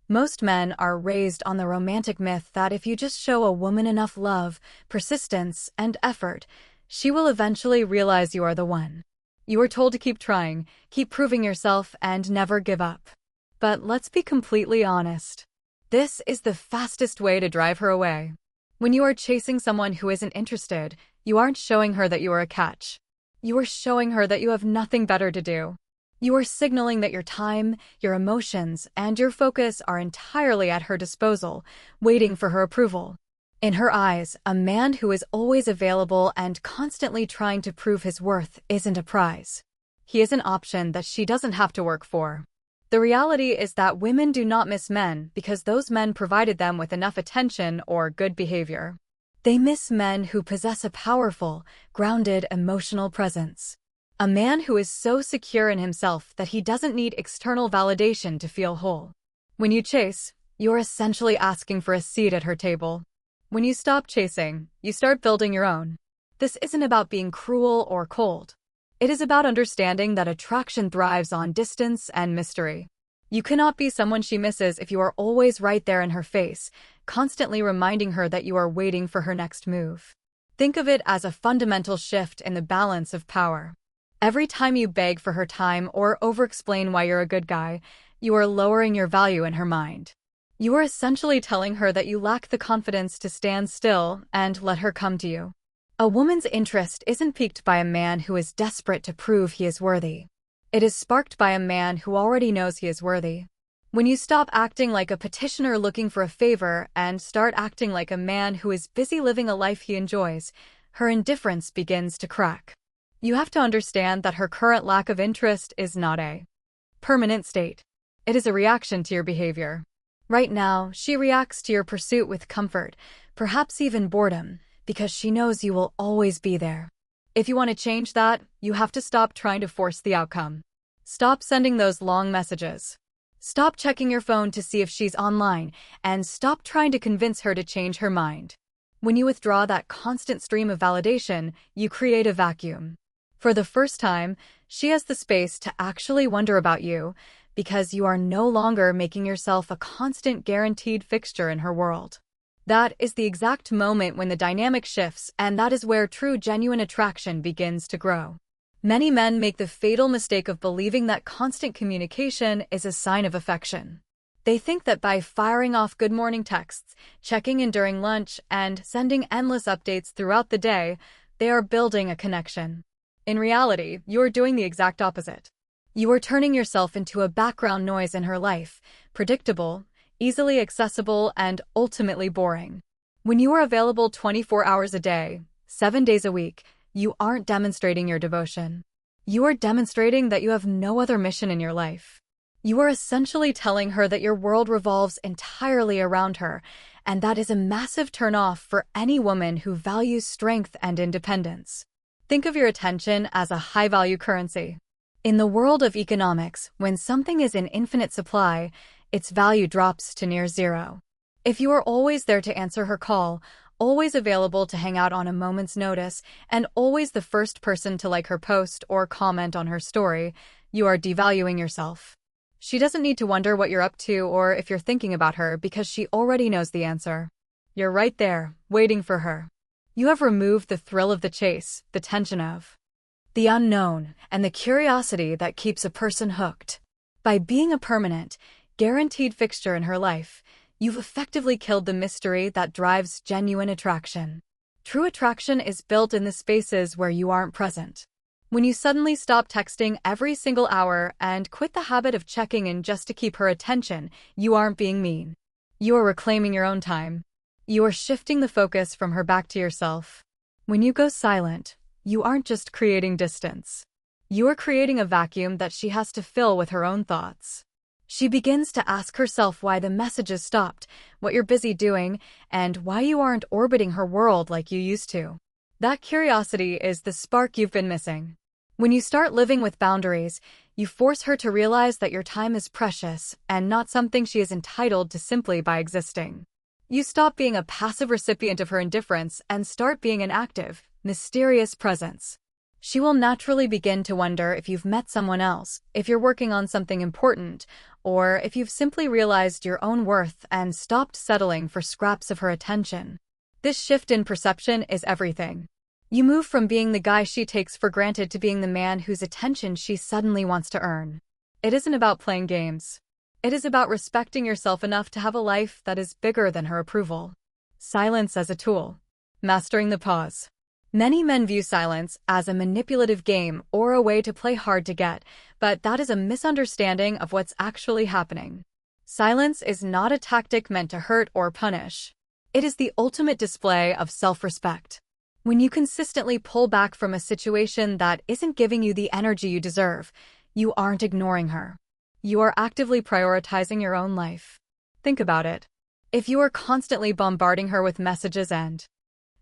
Most men are raised on the romantic myth that if you just show a woman enough love, persistence, and effort, she will eventually realize you are the one. You are told to keep trying, keep proving yourself, and never give up. But let's be completely honest. This is the fastest way to drive her away. When you are chasing someone who isn't interested, you aren't showing her that you are a catch. You are showing her that you have nothing better to do. You are signaling that your time, your emotions, and your focus are entirely at her disposal, waiting for her approval. In her eyes, a man who is always available and constantly trying to prove his worth isn't a prize. He is an option that she doesn't have to work for. The reality is that women do not miss men because those men provided them with enough attention or good behavior. They miss men who possess a powerful, grounded emotional presence. A man who is so secure in himself that he doesn't need external validation to feel whole. When you chase, you're essentially asking for a seat at her table. When you stop chasing, you start building your own. This isn't about being cruel or cold. It is about understanding that attraction thrives on distance and mystery. You cannot be someone she misses if you are always right there in her face, constantly reminding her that you are waiting for her next move. Think of it as a fundamental shift in the balance of power. Every time you beg for her time or over-explain why you're a good guy, you are lowering your value in her mind. You are essentially telling her that you lack the confidence to stand still and let her come to you. A woman's interest isn't piqued by a man who is desperate to prove he is worthy. It is sparked by a man who already knows he is worthy. When you stop acting like a petitioner looking for a favor and start acting like a man who is busy living a life he enjoys, her indifference begins to crack. You have to understand that her current lack of interest is not a permanent state. It is a reaction to your behavior. Right now, she reacts to your pursuit with comfort, perhaps even boredom, because she knows you will always be there. If you want to change that, you have to stop trying to force the outcome. Stop sending those long messages. Stop checking your phone to see if she's online, and stop trying to convince her to change her mind. When you withdraw that constant stream of validation, you create a vacuum. For the first time, she has the space to actually wonder about you, because you are no longer making yourself a constant guaranteed fixture in her world. That is the exact moment when the dynamic shifts, and that is where true genuine attraction begins to grow. Many men make the fatal mistake of believing that constant communication is a sign of affection. They think that by firing off good morning texts, checking in during lunch, and sending endless updates throughout the day, they are building a connection. In reality, you are doing the exact opposite. You are turning yourself into a background noise in her life, predictable, easily accessible, and ultimately boring. When you are available 24 hours a day, 7 days a week, you aren't demonstrating your devotion. You are demonstrating that you have no other mission in your life. You are essentially telling her that your world revolves entirely around her, and that is a massive turn-off for any woman who values strength and independence. Think of your attention as a high-value currency. In the world of economics, when something is in infinite supply, its value drops to near zero. If you are always there to answer her call, always available to hang out on a moment's notice, and always the first person to like her post or comment on her story, you are devaluing yourself. She doesn't need to wonder what you're up to or if you're thinking about her because she already knows the answer. You're right there, waiting for her. You have removed the thrill of the chase, the tension of the unknown, and the curiosity that keeps a person hooked. By being a permanent, guaranteed fixture in her life, you've effectively killed the mystery that drives genuine attraction. True attraction is built in the spaces where you aren't present. When you suddenly stop texting every single hour and quit the habit of checking in just to keep her attention, you aren't being mean. You are reclaiming your own time. You are shifting the focus from her back to yourself. When you go silent, you aren't just creating distance. You are creating a vacuum that she has to fill with her own thoughts. She begins to ask herself why the messages stopped, what you're busy doing, and why you aren't orbiting her world like you used to. That curiosity is the spark you've been missing. When you start living with boundaries, you force her to realize that your time is precious and not something she is entitled to simply by existing. You stop being a passive recipient of her indifference and start being an active, mysterious presence. She will naturally begin to wonder if you've met someone else, if you're working on something important, or if you've simply realized your own worth and stopped settling for scraps of her attention. This shift in perception is everything. You move from being the guy she takes for granted to being the man whose attention she suddenly wants to earn. It isn't about playing games. It is about respecting yourself enough to have a life that is bigger than her approval. Silence as a tool. Mastering the pause. Many men view silence as a manipulative game or a way to play hard to get, but that is a misunderstanding of what's actually happening. Silence is not a tactic meant to hurt or punish. It is the ultimate display of self-respect. When you consistently pull back from a situation that isn't giving you the energy you deserve, you aren't ignoring her. You are actively prioritizing your own life. Think about it. If you are constantly bombarding her with messages and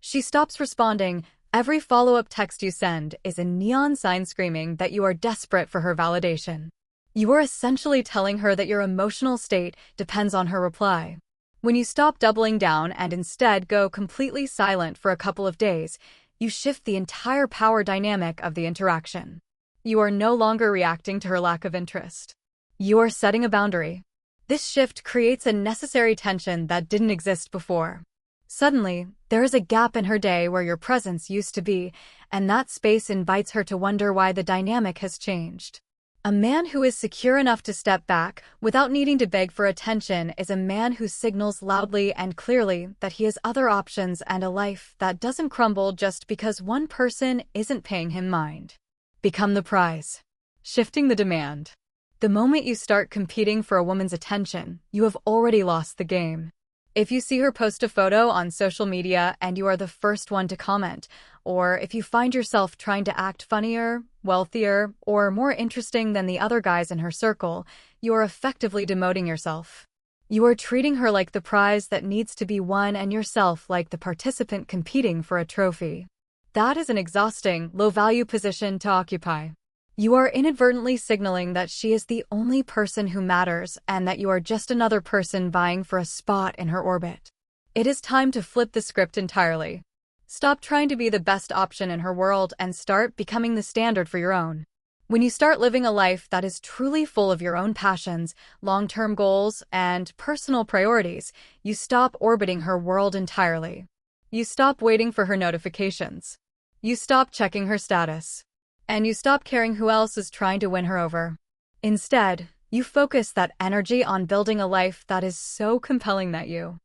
she stops responding, every follow-up text you send is a neon sign screaming that you are desperate for her validation. You are essentially telling her that your emotional state depends on her reply. When you stop doubling down and instead go completely silent for a couple of days, you shift the entire power dynamic of the interaction. You are no longer reacting to her lack of interest. You are setting a boundary. This shift creates a necessary tension that didn't exist before. Suddenly, there is a gap in her day where your presence used to be, and that space invites her to wonder why the dynamic has changed. A man who is secure enough to step back without needing to beg for attention is a man who signals loudly and clearly that he has other options and a life that doesn't crumble just because one person isn't paying him mind. Become the prize. Shifting the demand. The moment you start competing for a woman's attention, you have already lost the game. If you see her post a photo on social media and you are the first one to comment, or if you find yourself trying to act funnier, wealthier, or more interesting than the other guys in her circle, you are effectively demoting yourself. You are treating her like the prize that needs to be won and yourself like the participant competing for a trophy. That is an exhausting, low-value position to occupy. You are inadvertently signaling that she is the only person who matters and that you are just another person vying for a spot in her orbit. It is time to flip the script entirely. Stop trying to be the best option in her world and start becoming the standard for your own. When you start living a life that is truly full of your own passions, long-term goals, and personal priorities, you stop orbiting her world entirely. You stop waiting for her notifications. You stop checking her status. And you stop caring who else is trying to win her over. Instead, you focus that energy on building a life that is so compelling that you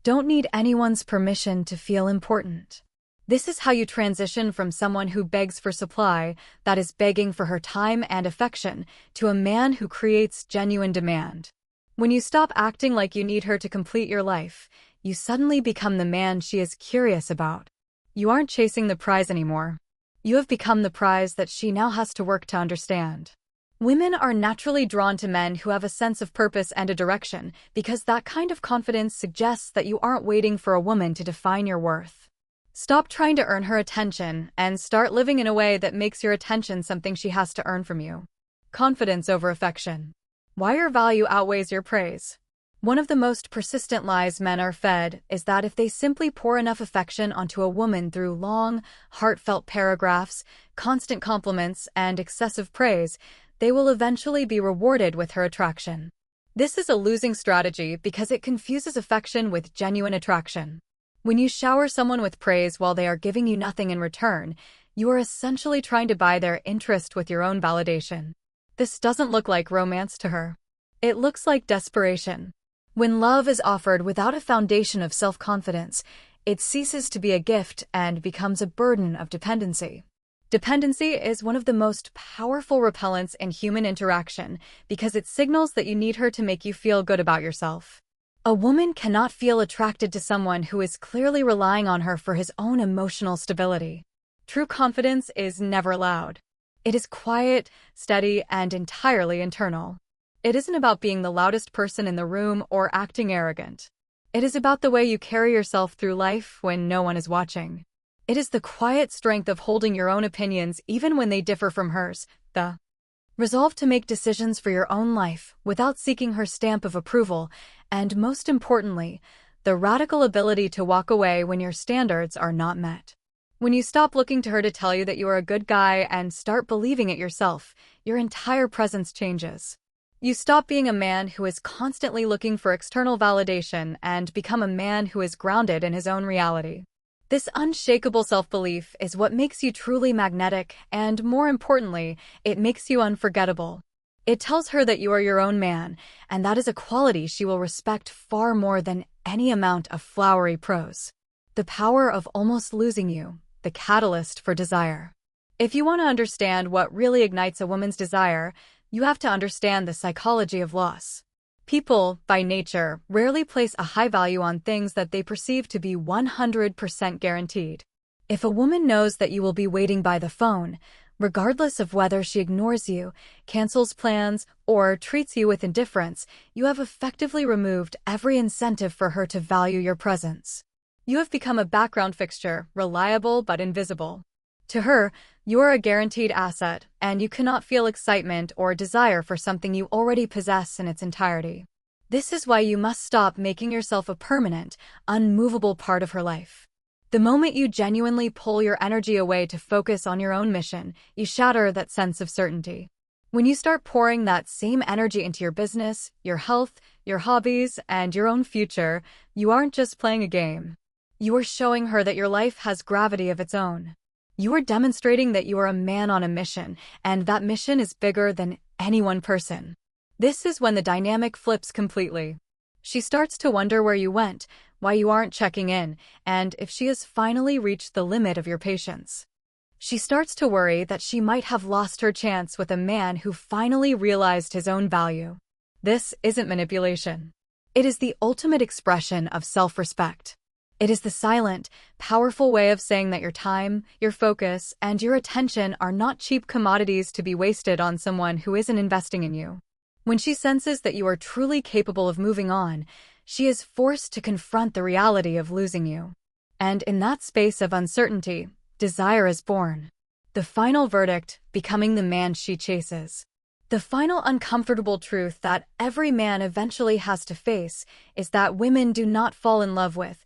don't need anyone's permission to feel important. This is how you transition from someone who begs for supply, that is begging for her time and affection, to a man who creates genuine demand. When you stop acting like you need her to complete your life, you suddenly become the man she is curious about. You aren't chasing the prize anymore. You have become the prize that she now has to work to understand. Women are naturally drawn to men who have a sense of purpose and a direction because that kind of confidence suggests that you aren't waiting for a woman to define your worth. Stop trying to earn her attention and start living in a way that makes your attention something she has to earn from you. Confidence over affection. Why your value outweighs your praise. One of the most persistent lies men are fed is that if they simply pour enough affection onto a woman through long, heartfelt paragraphs, constant compliments, and excessive praise, they will eventually be rewarded with her attraction. This is a losing strategy because it confuses affection with genuine attraction. When you shower someone with praise while they are giving you nothing in return, you are essentially trying to buy their interest with your own validation. This doesn't look like romance to her. It looks like desperation. When love is offered without a foundation of self-confidence, it ceases to be a gift and becomes a burden of dependency. Dependency is one of the most powerful repellents in human interaction because it signals that you need her to make you feel good about yourself. A woman cannot feel attracted to someone who is clearly relying on her for his own emotional stability. True confidence is never loud. It is quiet, steady, and entirely internal. It isn't about being the loudest person in the room or acting arrogant. It is about the way you carry yourself through life when no one is watching. It is the quiet strength of holding your own opinions even when they differ from hers, the resolve to make decisions for your own life without seeking her stamp of approval, and most importantly, the radical ability to walk away when your standards are not met. When you stop looking to her to tell you that you are a good guy and start believing it yourself, your entire presence changes. You stop being a man who is constantly looking for external validation and become a man who is grounded in his own reality. This unshakable self-belief is what makes you truly magnetic and, more importantly, it makes you unforgettable. It tells her that you are your own man, and that is a quality she will respect far more than any amount of flowery prose. The power of almost losing you, the catalyst for desire. If you want to understand what really ignites a woman's desire, you have to understand the psychology of loss. People, by nature, rarely place a high value on things that they perceive to be 100% guaranteed. If a woman knows that you will be waiting by the phone, regardless of whether she ignores you, cancels plans, or treats you with indifference, you have effectively removed every incentive for her to value your presence. You have become a background fixture, reliable but invisible. To her, you are a guaranteed asset, and you cannot feel excitement or desire for something you already possess in its entirety. This is why you must stop making yourself a permanent, unmovable part of her life. The moment you genuinely pull your energy away to focus on your own mission, you shatter that sense of certainty. When you start pouring that same energy into your business, your health, your hobbies, and your own future, you aren't just playing a game. You are showing her that your life has gravity of its own. You are demonstrating that you are a man on a mission, and that mission is bigger than any one person. This is when the dynamic flips completely. She starts to wonder where you went, why you aren't checking in, and if she has finally reached the limit of your patience. She starts to worry that she might have lost her chance with a man who finally realized his own value. This isn't manipulation. It is the ultimate expression of self-respect. It is the silent, powerful way of saying that your time, your focus, and your attention are not cheap commodities to be wasted on someone who isn't investing in you. When she senses that you are truly capable of moving on, she is forced to confront the reality of losing you. And in that space of uncertainty, desire is born. The final verdict, becoming the man she chases. The final uncomfortable truth that every man eventually has to face is that women do not fall in love with,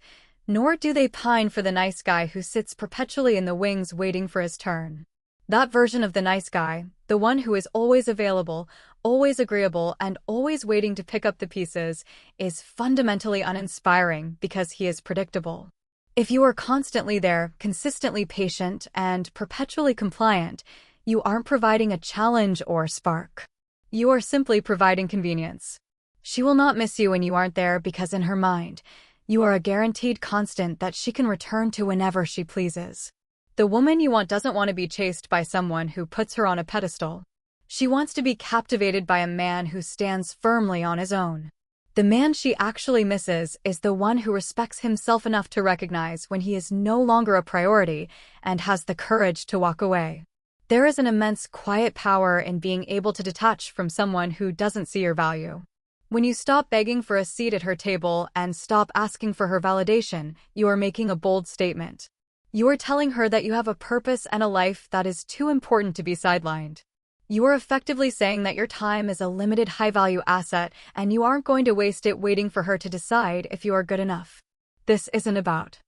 nor do they pine for the nice guy who sits perpetually in the wings waiting for his turn. That version of the nice guy, the one who is always available, always agreeable, and always waiting to pick up the pieces, is fundamentally uninspiring because he is predictable. If you are constantly there, consistently patient, and perpetually compliant, you aren't providing a challenge or spark. You are simply providing convenience. She will not miss you when you aren't there because in her mind, you are a guaranteed constant that she can return to whenever she pleases. The woman you want doesn't want to be chased by someone who puts her on a pedestal. She wants to be captivated by a man who stands firmly on his own. The man she actually misses is the one who respects himself enough to recognize when he is no longer a priority and has the courage to walk away. There is an immense quiet power in being able to detach from someone who doesn't see your value. When you stop begging for a seat at her table and stop asking for her validation, you are making a bold statement. You are telling her that you have a purpose and a life that is too important to be sidelined. You are effectively saying that your time is a limited high-value asset and you aren't going to waste it waiting for her to decide if you are good enough. This isn't about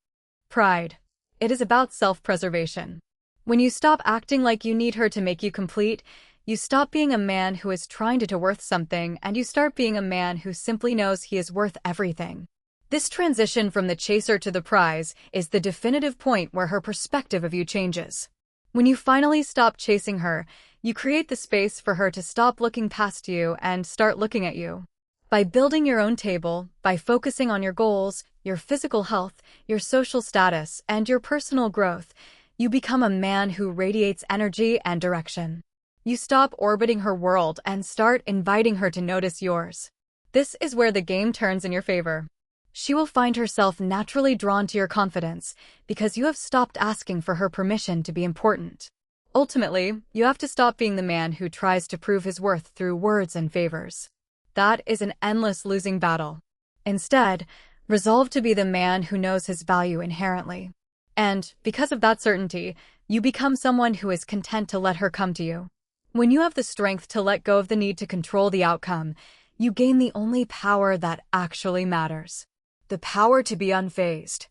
pride. It is about self-preservation. When you stop acting like you need her to make you complete, you stop being a man who is trying to worth something and you start being a man who simply knows he is worth everything. This transition from the chaser to the prize is the definitive point where her perspective of you changes. When you finally stop chasing her, you create the space for her to stop looking past you and start looking at you. By building your own table, by focusing on your goals, your physical health, your social status, and your personal growth, you become a man who radiates energy and direction. You stop orbiting her world and start inviting her to notice yours. This is where the game turns in your favor. She will find herself naturally drawn to your confidence because you have stopped asking for her permission to be important. Ultimately, you have to stop being the man who tries to prove his worth through words and favors. That is an endless losing battle. Instead, resolve to be the man who knows his value inherently. And, because of that certainty, you become someone who is content to let her come to you. When you have the strength to let go of the need to control the outcome, you gain the only power that actually matters. The power to be unfazed.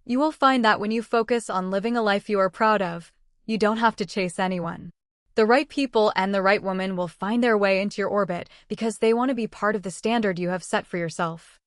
You will find that when you focus on living a life you are proud of, you don't have to chase anyone. The right people and the right woman will find their way into your orbit because they want to be part of the standard you have set for yourself.